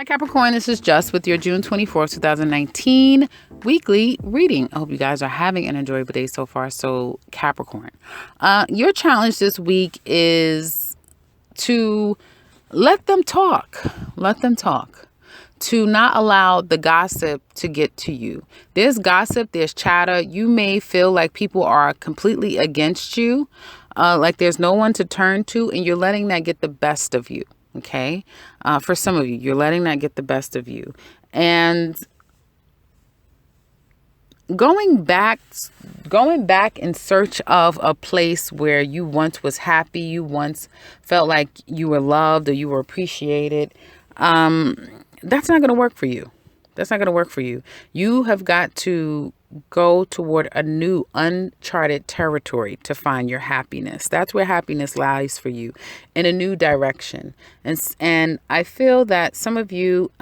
Hi Capricorn, this is Just with your June 24th, 2019 weekly reading. I hope you guys are having an enjoyable day so far. So Capricorn, your challenge this week is to let them talk. Let them talk. To not allow the gossip to get to you. There's gossip, there's chatter. You may feel like people are completely against you, like there's no one to turn to, and you're letting that get the best of you. Okay. For some of you, you're letting that get the best of you. And going back in search of a place where you once was happy, you once felt like you were loved or you were appreciated. That's not going to work for you. That's not going to work for you. You have got to go toward a new uncharted territory to find your happiness. That's where happiness lies for you, in a new direction. And I feel that some of you,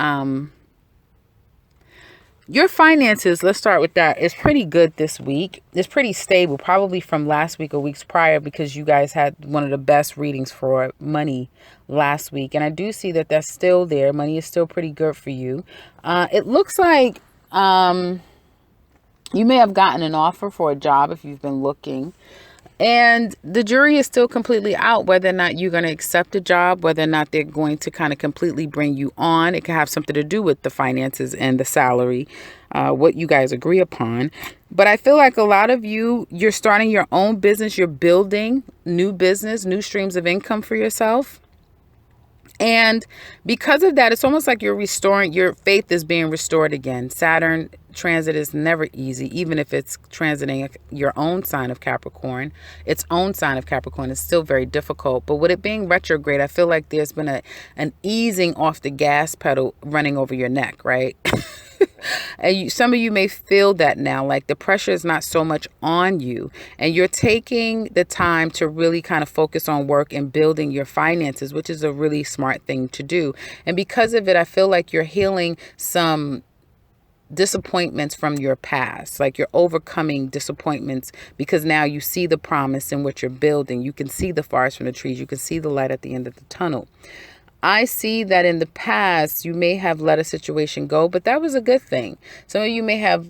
your finances, let's start with that, is pretty good this week. It's pretty stable, probably from last week or weeks prior, because you guys had one of the best readings for money last week. And I do see that that's still there. Money is still pretty good for you. It looks like you may have gotten an offer for a job if you've been looking. And the jury is still completely out whether or not you're going to accept a job, whether or not they're going to kind of completely bring you on. It can have something to do with the finances and the salary, what you guys agree upon. But I feel like a lot of you, you're starting your own business. You're building new business, new streams of income for yourself. And because of that, it's almost like you're restoring, your faith is being restored again. Saturn transit is never easy, even if it's transiting your own sign of Capricorn. Its own sign of Capricorn is still very difficult. But with it being retrograde, I feel like there's been an easing off the gas pedal running over your neck, right? And some of you may feel that now, like the pressure is not so much on you, and you're taking the time to really kind of focus on work and building your finances, which is a really smart thing to do. And because of it, I feel like you're healing some disappointments from your past, like you're overcoming disappointments because now you see the promise in what you're building. You can see the forest from the trees. You can see the light at the end of the tunnel. I see that in the past, you may have let a situation go, but that was a good thing. Some of you may have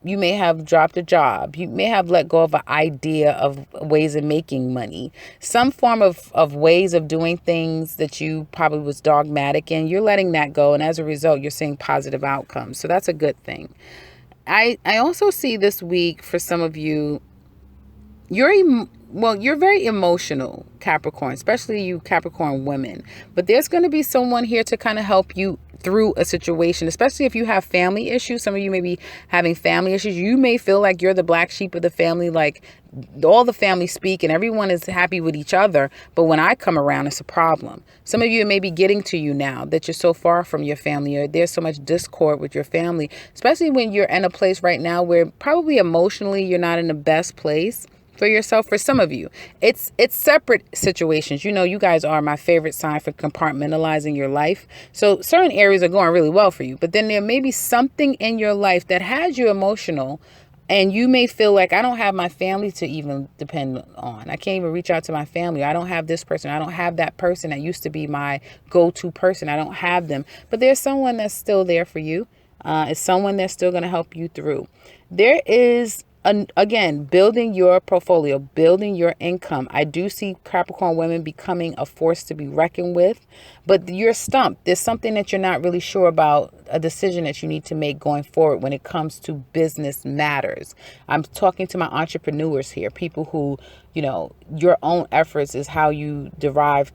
you may have dropped a job. You may have let go of an idea of ways of making money. Some form of ways of doing things that you probably was dogmatic in. You're letting that go. And as a result, you're seeing positive outcomes. So that's a good thing. I also see this week for some of you, you're very emotional, Capricorn, especially you Capricorn women. But there's going to be someone here to kind of help you through a situation, especially if you have family issues. Some of you may be having family issues. You may feel like you're the black sheep of the family, like all the family speak and everyone is happy with each other. But when I come around, it's a problem. Some of you may be getting to you now that you're so far from your family, or there's so much discord with your family, especially when you're in a place right now where probably emotionally you're not in the best place for yourself. For some of you, it's separate situations. You know, you guys are my favorite sign for compartmentalizing your life. So certain areas are going really well for you, but then there may be something in your life that has you emotional, and you may feel like, I don't have my family to even depend on. I can't even reach out to my family. I don't have this person. I don't have that person that used to be my go-to person. I don't have them, but there's someone that's still there for you. It's someone that's still going to help you through. There is again, building your portfolio, building your income. I do see Capricorn women becoming a force to be reckoned with, but you're stumped. There's something that you're not really sure about, a decision that you need to make going forward when it comes to business matters. I'm talking to my entrepreneurs here, people who, you know, your own efforts is how you derive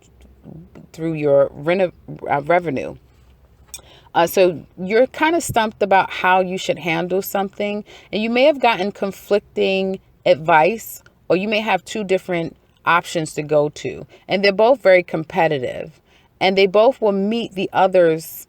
through your revenue. So you're kind of stumped about how you should handle something, and you may have gotten conflicting advice, or you may have two different options to go to, and they're both very competitive, and they both will meet the other's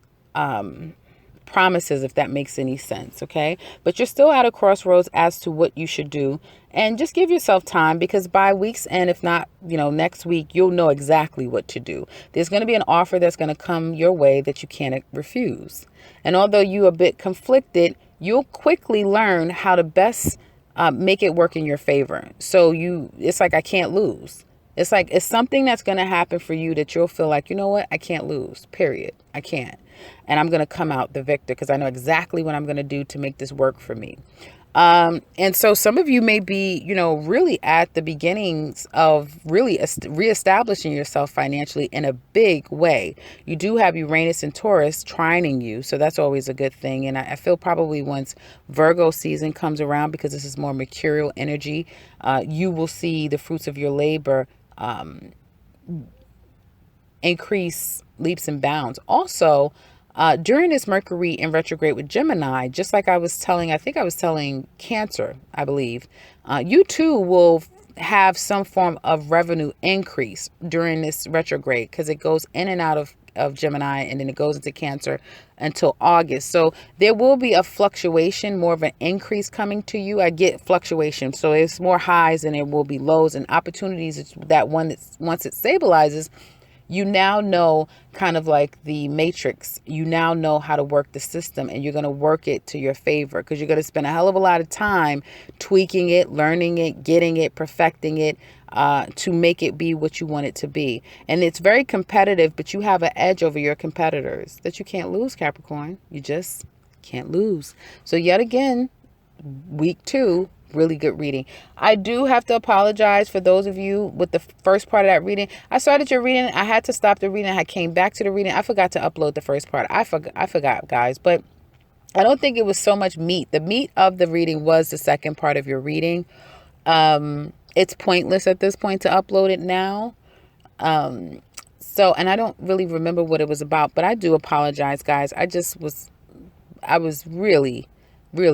promises, if that makes any sense. Okay. But you're still at a crossroads as to what you should do, and just give yourself time, because by week's end, if not, next week, you'll know exactly what to do. There's going to be an offer that's going to come your way that you can't refuse. And although you're a bit conflicted, you'll quickly learn how to best make it work in your favor. So it's like, I can't lose. It's like it's something that's going to happen for you that you'll feel like, you know what, I can't lose, period. I can't. And I'm going to come out the victor because I know exactly what I'm going to do to make this work for me. And so some of you may be, really at the beginnings of really reestablishing yourself financially in a big way. You do have Uranus and Taurus trining you, so that's always a good thing. And I feel probably once Virgo season comes around, because this is more mercurial energy, you will see the fruits of your labor increase leaps and bounds. Also, during this Mercury in retrograde with Gemini, just like I think I was telling Cancer, I believe, you too will have some form of revenue increase during this retrograde, because it goes in and out of Gemini, and then it goes into Cancer until August. So there will be a fluctuation, more of an increase coming to you. I get fluctuation. So it's more highs and there will be lows and opportunities that once it stabilizes, you now know, kind of like the matrix, you now know how to work the system, and you're going to work it to your favor, because you're going to spend a hell of a lot of time tweaking it, learning it, getting it, perfecting it, to make it be what you want it to be. And it's very competitive, but you have an edge over your competitors that you can't lose, Capricorn. You just can't lose. So yet again, week 2, really good reading. I do have to apologize for those of you with the first part of that reading. I started your reading. I had to stop the reading. I came back to the reading. I forgot to upload the first part. I forgot, guys. But I don't think it was so much meat. The meat of the reading was the second part of your reading. It's pointless at this point to upload it now. And I don't really remember what it was about, but I do apologize, guys. I was really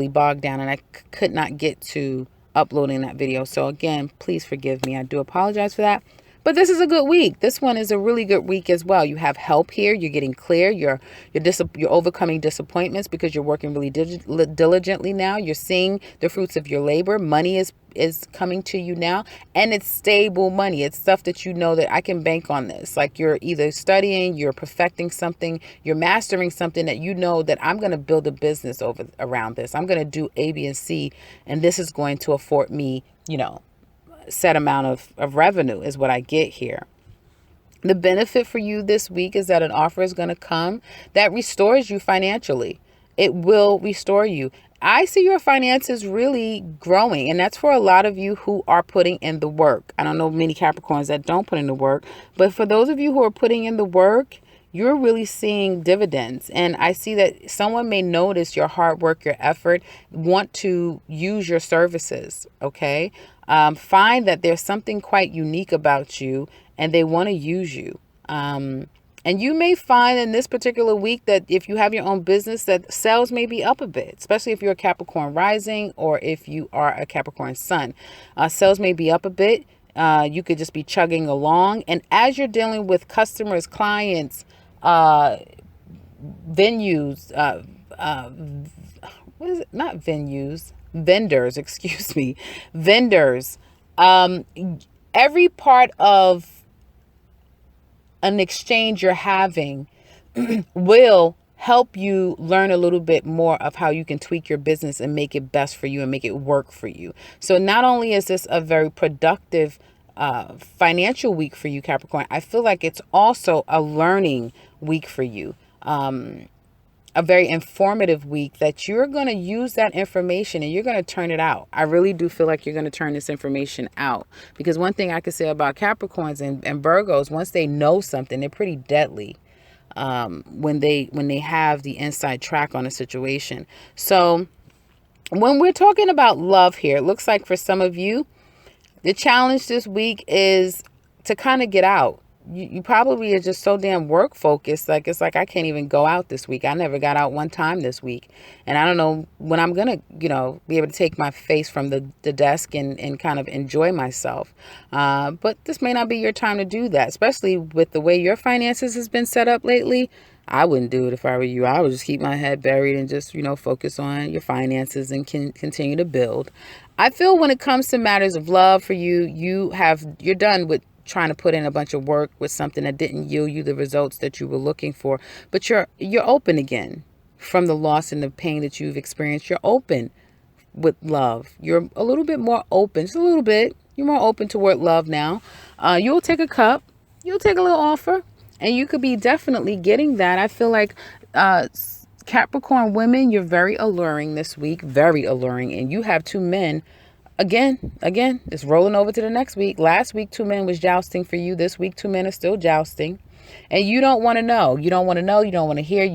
bogged down, and I could not get to uploading that video. So again, please forgive me. I do apologize for that. But this is a good week. This one is a really good week as well. You have help here. You're getting clear. You're overcoming disappointments because you're working really diligently now. You're seeing the fruits of your labor. Money is coming to you now, and it's stable money. It's stuff that you know that I can bank on this. Like you're either studying, you're perfecting something, you're mastering something that you know that I'm going to build a business around this. I'm going to do A, B, and C, and this is going to afford me, set amount of revenue is what I get here. The benefit for you this week is that an offer is going to come that restores you financially. It will restore you. I see your finances really growing, and that's for a lot of you who are putting in the work. I don't know many Capricorns that don't put in the work, but for those of you who are putting in the work, you're really seeing dividends. And I see that someone may notice your hard work, your effort, want to use your services. Okay. Find that there's something quite unique about you, and they want to use you. And you may find in this particular week that if you have your own business, that sales may be up a bit, especially if you're a Capricorn rising or if you are a Capricorn sun. Sales may be up a bit. You could just be chugging along. And as you're dealing with customers, clients, venues, what is it? Not venues, vendors, excuse me, vendors. Every part of an exchange you're having will help you learn a little bit more of how you can tweak your business and make it best for you and make it work for you. So not only is this a very productive financial week for you, Capricorn, I feel like it's also a learning week for you. A very informative week that you're going to use that information and you're going to turn it out. I really do feel like you're going to turn this information out, because one thing I could say about Capricorns and Virgos, once they know something, they're pretty deadly when they have the inside track on a situation. So when we're talking about love here, it looks like for some of you, the challenge this week is to kind of get out. You probably are just so damn work focused. Like, it's like, I can't even go out this week. I never got out one time this week. And I don't know when I'm going to, be able to take my face from the desk and kind of enjoy myself. But this may not be your time to do that, especially with the way your finances has been set up lately. I wouldn't do it if I were you. I would just keep my head buried and just, focus on your finances and continue to build. I feel when it comes to matters of love for you, you're done with trying to put in a bunch of work with something that didn't yield you the results that you were looking for. But you're open again from the loss and the pain that you've experienced. You're open with love. You're a little bit more open, just a little bit. You're more open toward love now. You'll take a cup, you'll take a little offer, and you could be definitely getting that. I feel like Capricorn women, you're very alluring this week, very alluring, and you have two men. Again, it's rolling over to the next week. Last week, two men was jousting for you. This week, two men are still jousting. And you don't want to know. You don't want to know. You don't want to hear.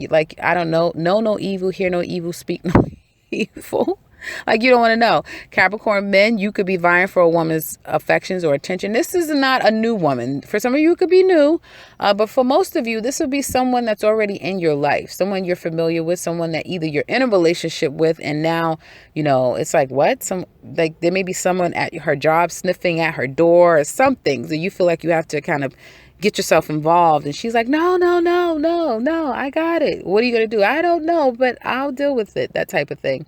Like, I don't know. Know no evil, hear no evil, speak no evil. Like, you don't want to know. Capricorn men, you could be vying for a woman's affections or attention. This is not a new woman. For some of you, it could be new. But for most of you, this would be someone that's already in your life. Someone you're familiar with. Someone that either you're in a relationship with. And now, it's like, what? Like, there may be someone at her job sniffing at her door or something. So you feel like you have to kind of get yourself involved. And she's like, no, I got it. What are you going to do? I don't know, but I'll deal with it. That type of thing.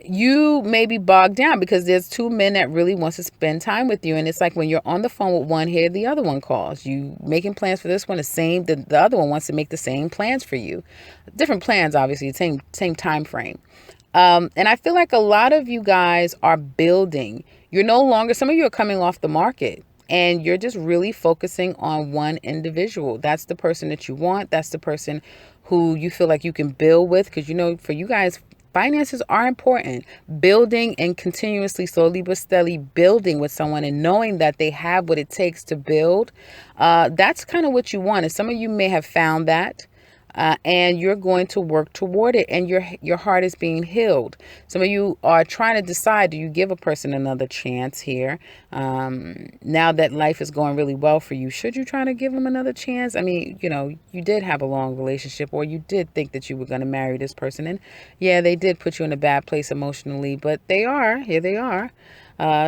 You may be bogged down because there's two men that really wants to spend time with you. And it's like when you're on the phone with one here, the other one calls. You making plans for this one, the other one wants to make the same plans for you. Different plans, obviously, same time frame. And I feel like a lot of you guys are building. You're no longer, some of you are coming off the market. And you're just really focusing on one individual. That's the person that you want. That's the person who you feel like you can build with. Because, for you guys, finances are important. Building and continuously, slowly but steadily building with someone and knowing that they have what it takes to build. That's kind of what you want. And some of you may have found that. And you're going to work toward it, and your heart is being healed. Some of you are trying to decide, do you give a person another chance here? Now that life is going really well for you, should you try to give them another chance? I mean, you did have a long relationship, or you did think that you were going to marry this person. And yeah, they did put you in a bad place emotionally, but they are,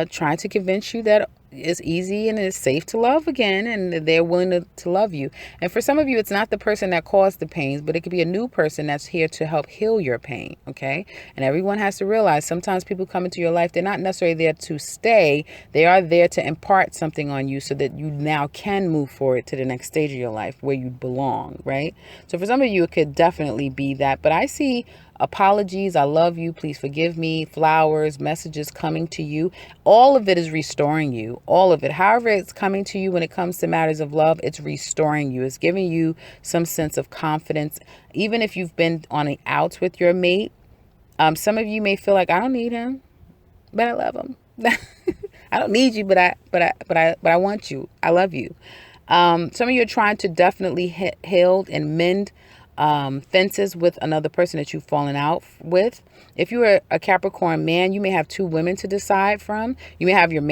trying to convince you that it's easy and it's safe to love again, and they're willing to love you. And for some of you, it's not the person that caused the pains, but it could be a new person that's here to help heal your pain. Okay. And everyone has to realize sometimes people come into your life, they're not necessarily there to stay. They are there to impart something on you so that you now can move forward to the next stage of your life where you belong. Right. So for some of you, it could definitely be that, but I see apologies, I love you, please forgive me, flowers, messages coming to you. All of it is restoring you. All of it. However it's coming to you when it comes to matters of love, it's restoring you. It's giving you some sense of confidence. Even if you've been on an outs with your mate, some of you may feel like, I don't need him, but I love him. I don't need you, but I want you. I love you. Some of you are trying to definitely heal and mend fences with another person that you've fallen out with. If you are a Capricorn man, you may have two women to decide from. You may have your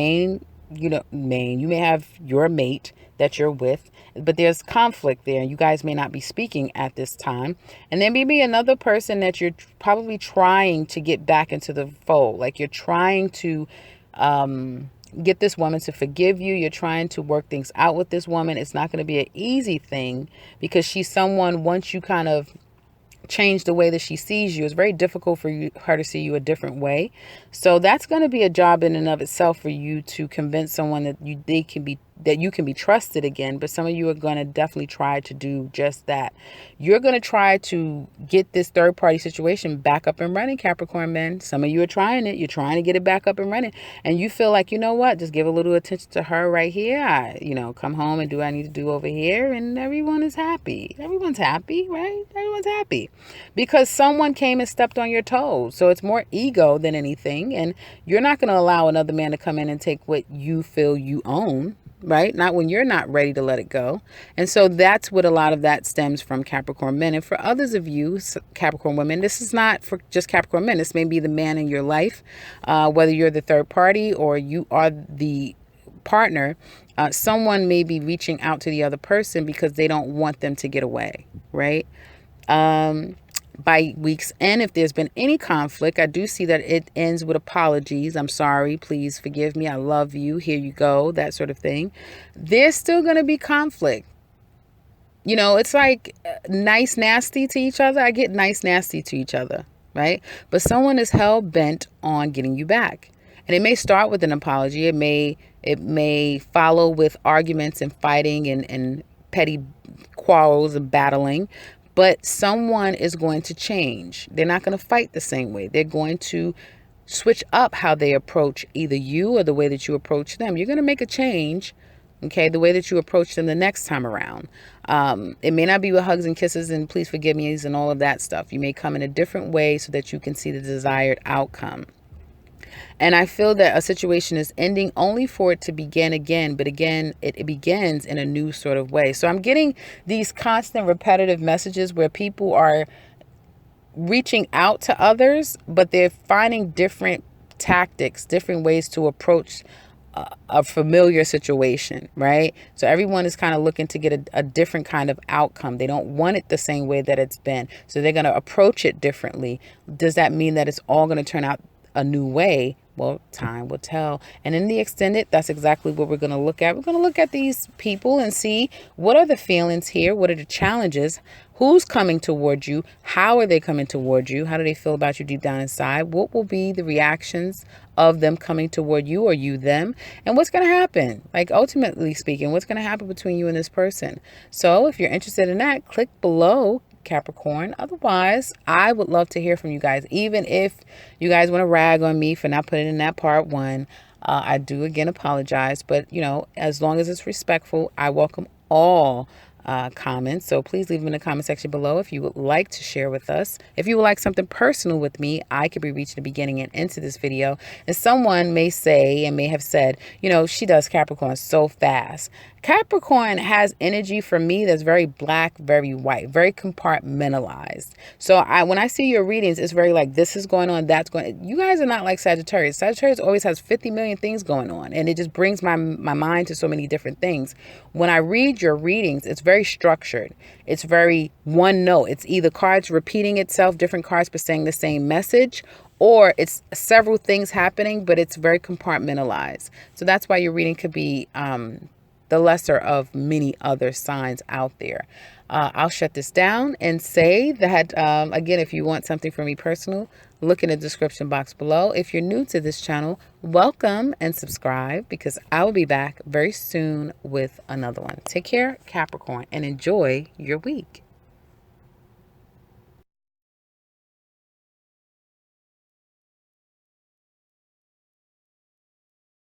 you may have your mate that you're with, but there's conflict there. You guys may not be speaking at this time. And then maybe another person that you're probably trying to get back into the fold. Like you're trying to, get this woman to forgive you. You're trying to work things out with this woman. It's not going to be an easy thing because she's someone, once you kind of change the way that she sees you, it's very difficult for her to see you a different way. So that's going to be a job in and of itself for you to convince someone that you can be trusted again. But some of you are going to definitely try to do just that. You're going to try to get this third party situation back up and running, Capricorn men. Some of you are trying it. You're trying to get it back up and running. And you feel like, you know what, just give a little attention to her right here. Come home and do what I need to do over here. And everyone is happy. Everyone's happy, right? Everyone's happy because someone came and stepped on your toes. So it's more ego than anything. And you're not going to allow another man to come in and take what you feel you own. Right? Not when you're not ready to let it go. And so that's what a lot of that stems from, Capricorn men. And for others of you, Capricorn women, this is not for just Capricorn men. This may be the man in your life, whether you're the third party or you are the partner. Someone may be reaching out to the other person because they don't want them to get away. Right? By week's end, if there's been any conflict, I do see that it ends with apologies. I'm sorry. Please forgive me. I love you. Here you go. That sort of thing. There's still going to be conflict. It's like nice, nasty to each other. I get nice, nasty to each other. Right. But someone is hell bent on getting you back. And it may start with an apology. It may follow with arguments and fighting and petty quarrels and battling. But someone is going to change. They're not going to fight the same way. They're going to switch up how they approach either you or the way that you approach them. You're going to make a change, okay, the way that you approach them the next time around. It may not be with hugs and kisses and please forgive me and all of that stuff. You may come in a different way so that you can see the desired outcome. And I feel that a situation is ending only for it to begin again. But again, it begins in a new sort of way. So I'm getting these constant repetitive messages where people are reaching out to others, but they're finding different tactics, different ways to approach a familiar situation, right? So everyone is kind of looking to get a different kind of outcome. They don't want it the same way that it's been. So they're going to approach it differently. Does that mean that it's all going to turn out a new way? Well, time will tell. And in the extended, that's exactly what we're going to look at. We're going to look at these people and see what are the feelings here? What are the challenges? Who's coming towards you? How are they coming towards you? How do they feel about you deep down inside? What will be the reactions of them coming toward you or you them? And what's going to happen? Like, ultimately speaking, what's going to happen between you and this person? So if you're interested in that, click below, Capricorn. Otherwise, I would love to hear from you guys. Even if you guys want to rag on me for not putting in that part 1, I do again apologize. But, you know, as long as it's respectful, I welcome all comments. So please leave them in the comment section below if you would like to share with us. If you would like something personal with me, I could be reached at the beginning and into this video. And someone may say and may have said, you know, she does Capricorn so fast. Capricorn has energy for me that's very black, very white, very compartmentalized. So when I see your readings, it's very like this is going on, that's going. You guys are not like Sagittarius. Sagittarius always has 50 million things going on, and it just brings my mind to so many different things. When I read your readings, it's very structured. It's very one note. It's either cards repeating itself, different cards but saying the same message, or it's several things happening, but it's very compartmentalized. So that's why your reading could be the lesser of many other signs out there. I'll shut this down and say that, again, if you want something from me personal, look in the description box below. If you're new to this channel, welcome and subscribe because I will be back very soon with another one. Take care, Capricorn, and enjoy your week.